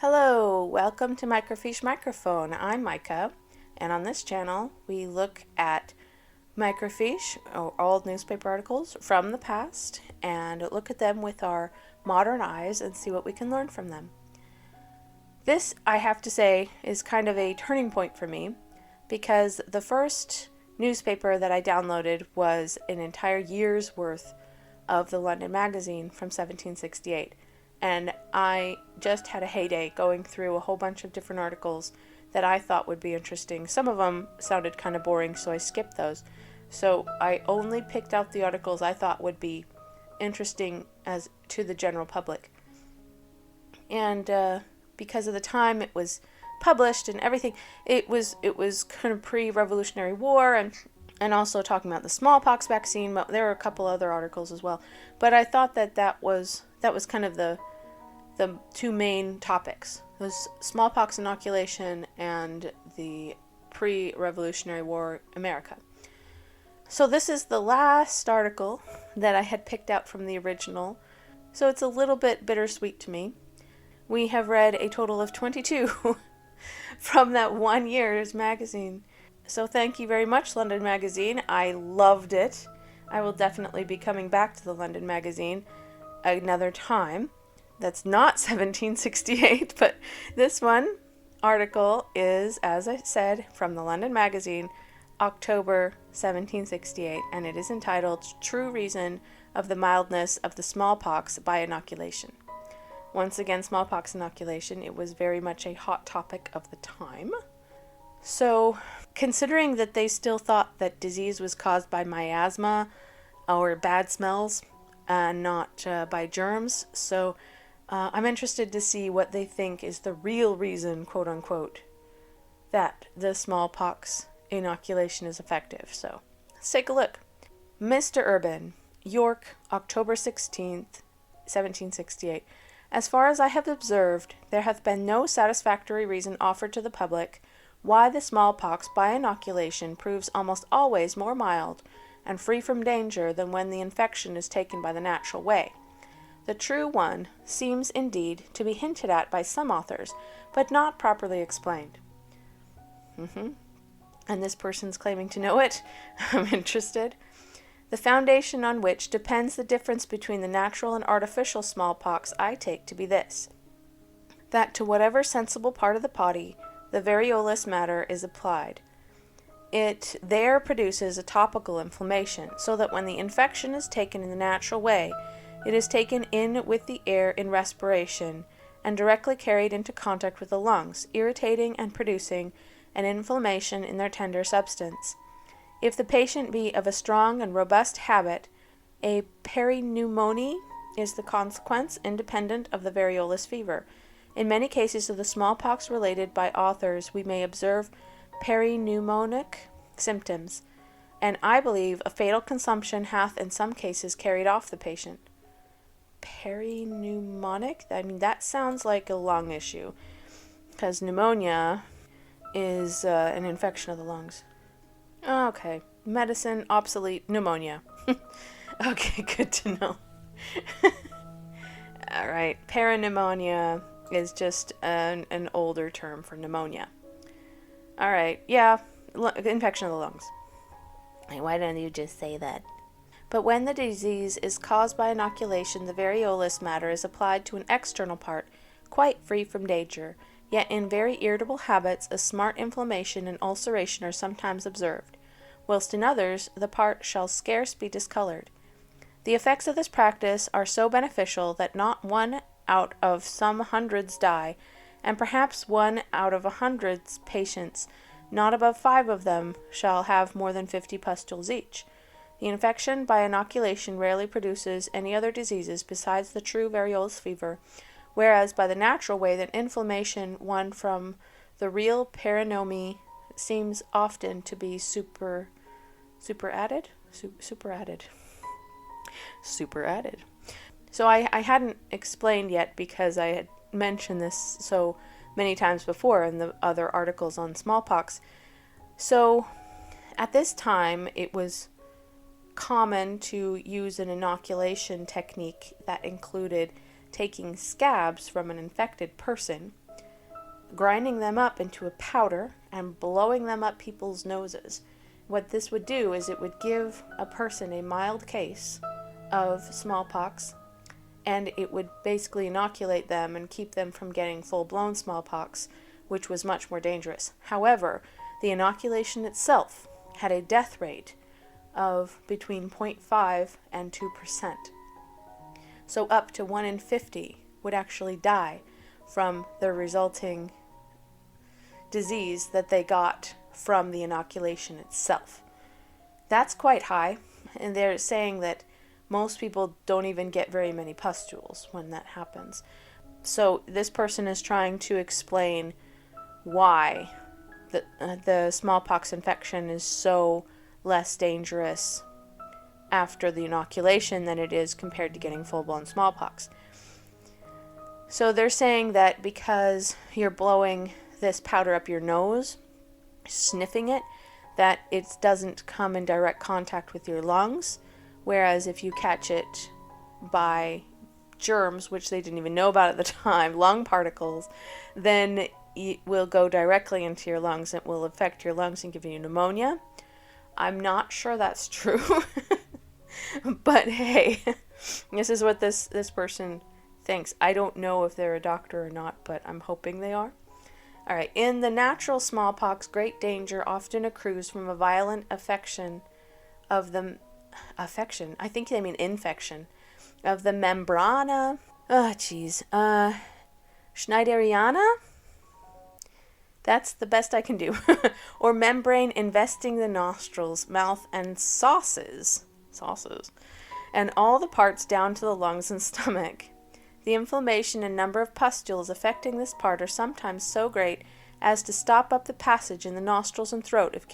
Hello, welcome to Microfiche Microphone. I'm Micah, and on this channel we look at microfiche, or old newspaper articles from the past, and look at them with our modern eyes and see what we can learn from them. This, I have to say, is kind of a turning point for me, because the first newspaper that I downloaded was an entire year's worth of the London Magazine from 1768. And I just had a heyday going through a whole bunch of different articles that I thought would be interesting. Some of them sounded kind of boring, so I skipped those. So I only picked out the articles I thought would be interesting as to the general public. And because of the time it was published and everything, it was kind of pre-Revolutionary War and also talking about the smallpox vaccine. But there were a couple other articles as well. But I thought that was kind of the two main topics. It was smallpox inoculation and the pre-Revolutionary War America. So this is the last article that I had picked out from the original. So it's a little bit bittersweet to me. We have read a total of 22 from that 1 year's magazine. So thank you very much, London Magazine. I loved it. I will definitely be coming back to the London Magazine another time. That's not 1768, but this one article is, as I said, from the London Magazine, October 1768, and it is entitled True Reason of the Mildness of the Smallpox by Inoculation. Once again, smallpox inoculation, it was very much a hot topic of the time. So, considering that they still thought that disease was caused by miasma or bad smells, not by germs, so I'm interested to see what they think is the real reason, quote unquote, that the smallpox inoculation is effective. So let's take a look. Mr. Urban, York, October 16th, 1768. As far as I have observed, there hath been no satisfactory reason offered to the public why the smallpox by inoculation proves almost always more mild and free from danger than when the infection is taken by the natural way. The true one seems indeed to be hinted at by some authors, but not properly explained. And this person's claiming to know it. I'm interested. The foundation on which depends the difference between the natural and artificial smallpox I take to be this: that to whatever sensible part of the body the variolous matter is applied, it there produces a topical inflammation, so that when the infection is taken in the natural way, it is taken in with the air in respiration, and directly carried into contact with the lungs, irritating and producing an inflammation in their tender substance. If the patient be of a strong and robust habit, a peripneumonia is the consequence, independent of the variolous fever. In many cases of the smallpox related by authors, we may observe peripneumonic symptoms, and I believe a fatal consumption hath in some cases carried off the patient. Peripneumonic? I mean, that sounds like a lung issue, because pneumonia is an infection of the lungs. Okay, medicine, obsolete, pneumonia. Okay, good to know. Alright, parapneumonia is just an older term for pneumonia. Alright, yeah, infection of the lungs. Why don't you just say that? But when the disease is caused by inoculation, the variolous matter is applied to an external part, quite free from danger, yet in very irritable habits a smart inflammation and ulceration are sometimes observed, whilst in others the part shall scarce be discolored. The effects of this practice are so beneficial that not one out of some hundreds die, and perhaps 1 out of 100 patients, not above 5 of them, shall have more than 50 pustules each. The infection by inoculation rarely produces any other diseases besides the true variolous fever, whereas by the natural way that inflammation won from the real peripneumonia seems often to be superadded. So I hadn't explained yet because I had mentioned this so many times before in the other articles on smallpox. So at this time it was common to use an inoculation technique that included taking scabs from an infected person grinding them up into a powder and blowing them up people's noses. What this would do is it would give a person a mild case of smallpox, and it would basically inoculate them and keep them from getting full-blown smallpox, which was much more dangerous. However, the inoculation itself had a death rate of between 0.5 and 2%. So up to 1 in 50 would actually die from the resulting disease that they got from the inoculation itself. That's quite high, and they're saying that most people don't even get very many pustules when that happens. So this person is trying to explain why the smallpox infection is so less dangerous after the inoculation than it is compared to getting full-blown smallpox. So they're saying that because you're blowing this powder up your nose, sniffing it, that it doesn't come in direct contact with your lungs, whereas if you catch it by germs, which they didn't even know about at the time, lung particles, then it will go directly into your lungs. It will affect your lungs and give you pneumonia. I'm not sure that's true, but hey, this is what this person thinks. I don't know if they're a doctor or not, but I'm hoping they are. All right, in the natural smallpox, great danger often accrues from a violent affection of the I think they mean infection of the membrana. Schneideriana. That's the best I can do. Or membrane investing the nostrils, mouth, and sauces, and all the parts down to the lungs and stomach. The inflammation and number of pustules affecting this part are sometimes so great as to stop up the passage in the nostrils and throat if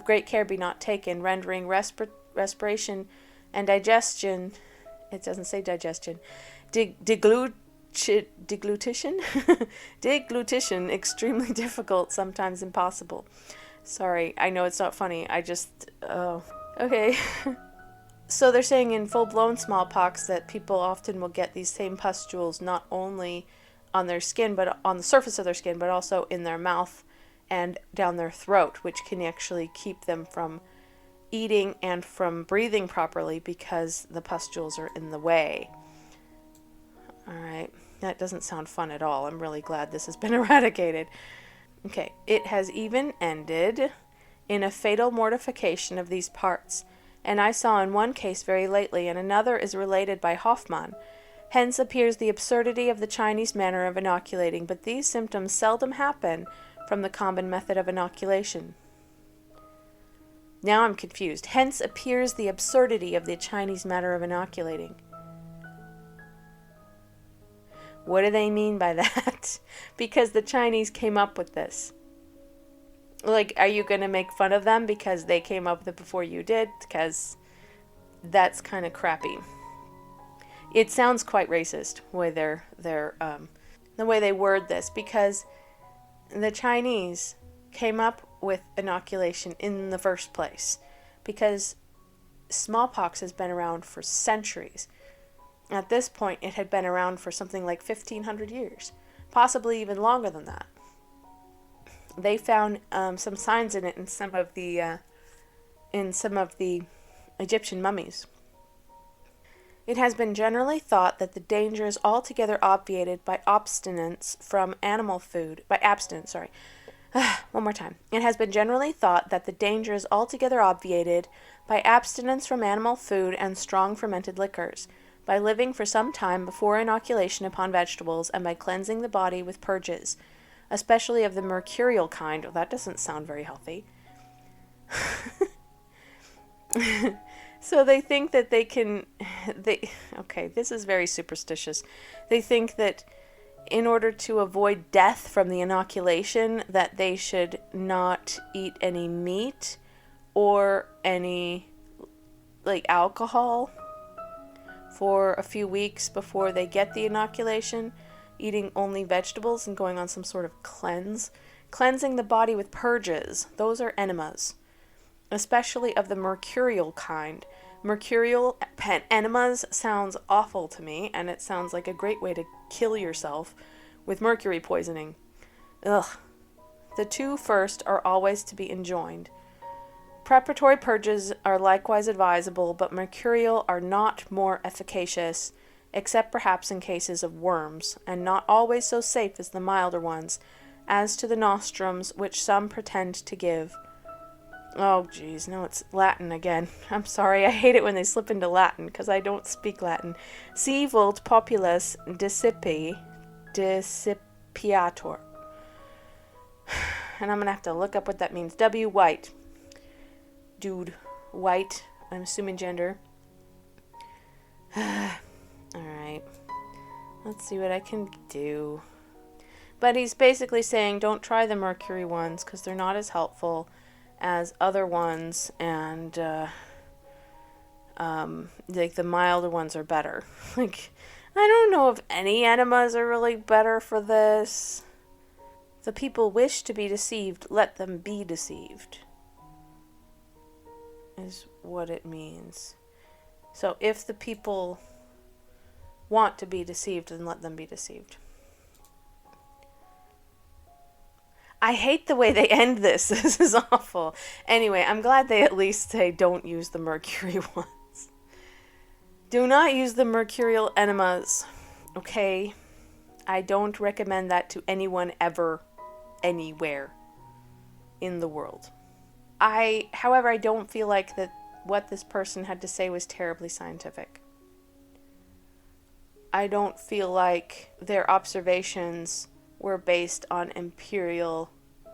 great care be not taken, rendering respiration and digestion, it doesn't say digestion, deglutition extremely difficult, sometimes impossible. Sorry, I know it's not funny. Okay. So they're saying in full-blown smallpox that people often will get these same pustules not only on their skin, but on the surface of their skin, but also in their mouth and down their throat, which can actually keep them from eating and from breathing properly because the pustules are in the way. All right, that doesn't sound fun at all. I'm really glad this has been eradicated. Okay, it has even ended in a fatal mortification of these parts, and I saw in one case very lately, and another is related by Hoffmann. Hence appears the absurdity of the Chinese manner of inoculating, but these symptoms seldom happen from the common method of inoculation. Now I'm confused. Hence appears the absurdity of the Chinese manner of inoculating. What do they mean by that? Because the Chinese came up with this. Like, are you going to make fun of them because they came up with it before you did? Because that's kind of crappy. It sounds quite racist the way they word this, because the Chinese came up with inoculation in the first place because smallpox has been around for centuries. At this point, it had been around for something like 1,500 years, possibly even longer than that. They found some signs in it in some of the Egyptian mummies. It has been generally thought that the danger is altogether obviated by abstinence from animal food. One more time. It has been generally thought that the danger is altogether obviated by abstinence from animal food and strong fermented liquors, by living for some time before inoculation upon vegetables, and by cleansing the body with purges, especially of the mercurial kind. Oh, that doesn't sound very healthy. So they think that this is very superstitious. They think that in order to avoid death from the inoculation, that they should not eat any meat or any, alcohol for a few weeks before they get the inoculation, eating only vegetables and going on some sort of cleanse. Cleansing the body with purges. Those are enemas, especially of the mercurial kind. Mercurial enemas sounds awful to me, and it sounds like a great way to kill yourself with mercury poisoning. Ugh. The two first are always to be enjoined. Preparatory purges are likewise advisable, but mercurial are not more efficacious, except perhaps in cases of worms, and not always so safe as the milder ones, as to the nostrums, which some pretend to give. Oh, geez, no, it's Latin again. I'm sorry, I hate it when they slip into Latin, because I don't speak Latin. Si vult populus dissipiator. And I'm going to have to look up what that means. W, white. Dude, white. I'm assuming gender. Alright. Let's see what I can do. But he's basically saying don't try the mercury ones because they're not as helpful as other ones, and like the milder ones are better. Like, I don't know if any enemas are really better for this. The people wish to be deceived, let them be deceived, is what it means. So if the people want to be deceived, then let them be deceived. I hate the way they end this. This is awful. Anyway, I'm glad they at least say don't use the mercury ones. Do not use the mercurial enemas. Okay? I don't recommend that to anyone ever, anywhere in the world. However, I don't feel like that what this person had to say was terribly scientific. I don't feel like their observations were based on empirical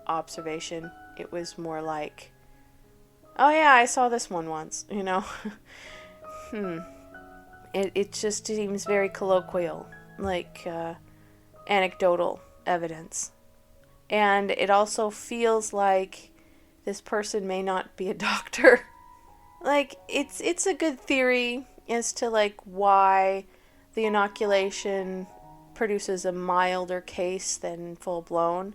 observation. It was more like, oh yeah, I saw this one once, you know. It just seems very colloquial, like anecdotal evidence. And it also feels like this person may not be a doctor. Like, it's a good theory as to like why the inoculation produces a milder case than full-blown,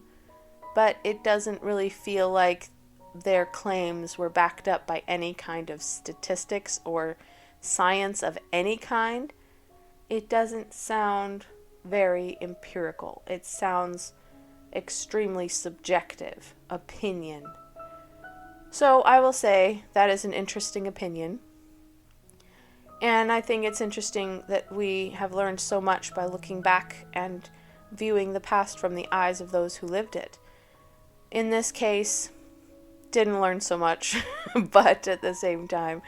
but it doesn't really feel like their claims were backed up by any kind of statistics or science of any kind. It doesn't sound very empirical. It sounds extremely subjective opinion. So I will say that is an interesting opinion. And I think it's interesting that we have learned so much by looking back and viewing the past from the eyes of those who lived it. In this case, didn't learn so much, but at the same time,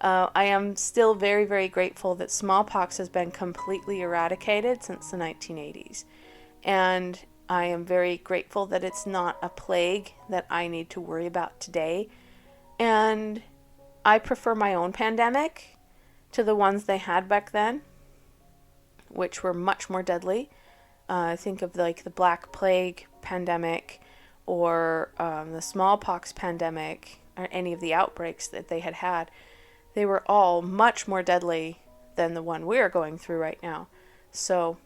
I am still very, very grateful that smallpox has been completely eradicated since the 1980s. And I am very grateful that it's not a plague that I need to worry about today. And I prefer my own pandemic to the ones they had back then, which were much more deadly. Think of like the Black Plague pandemic or the smallpox pandemic or any of the outbreaks that they had. They were all much more deadly than the one we're going through right now. So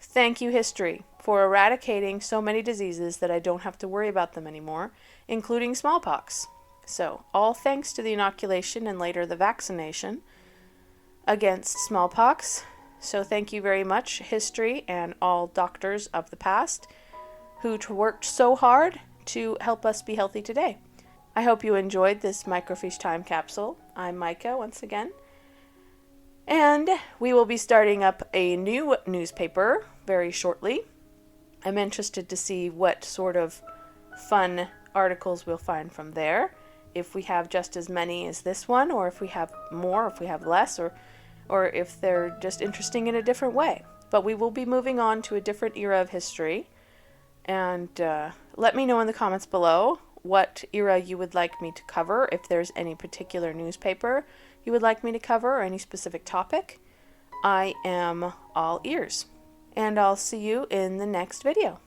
thank you, history, for eradicating so many diseases that I don't have to worry about them anymore, including smallpox. So all thanks to the inoculation and later the vaccination against smallpox. So thank you very much, history, and all doctors of the past who worked so hard to help us be healthy today. I hope you enjoyed this Microfiche time capsule. I'm Micah once again. And we will be starting up a new newspaper very shortly. I'm interested to see what sort of fun articles we'll find from there. If we have just as many as this one, or if we have more, if we have less, or if they're just interesting in a different way. But we will be moving on to a different era of history. And let me know in the comments below what era you would like me to cover, if there's any particular newspaper you would like me to cover, or any specific topic. I am all ears. And I'll see you in the next video.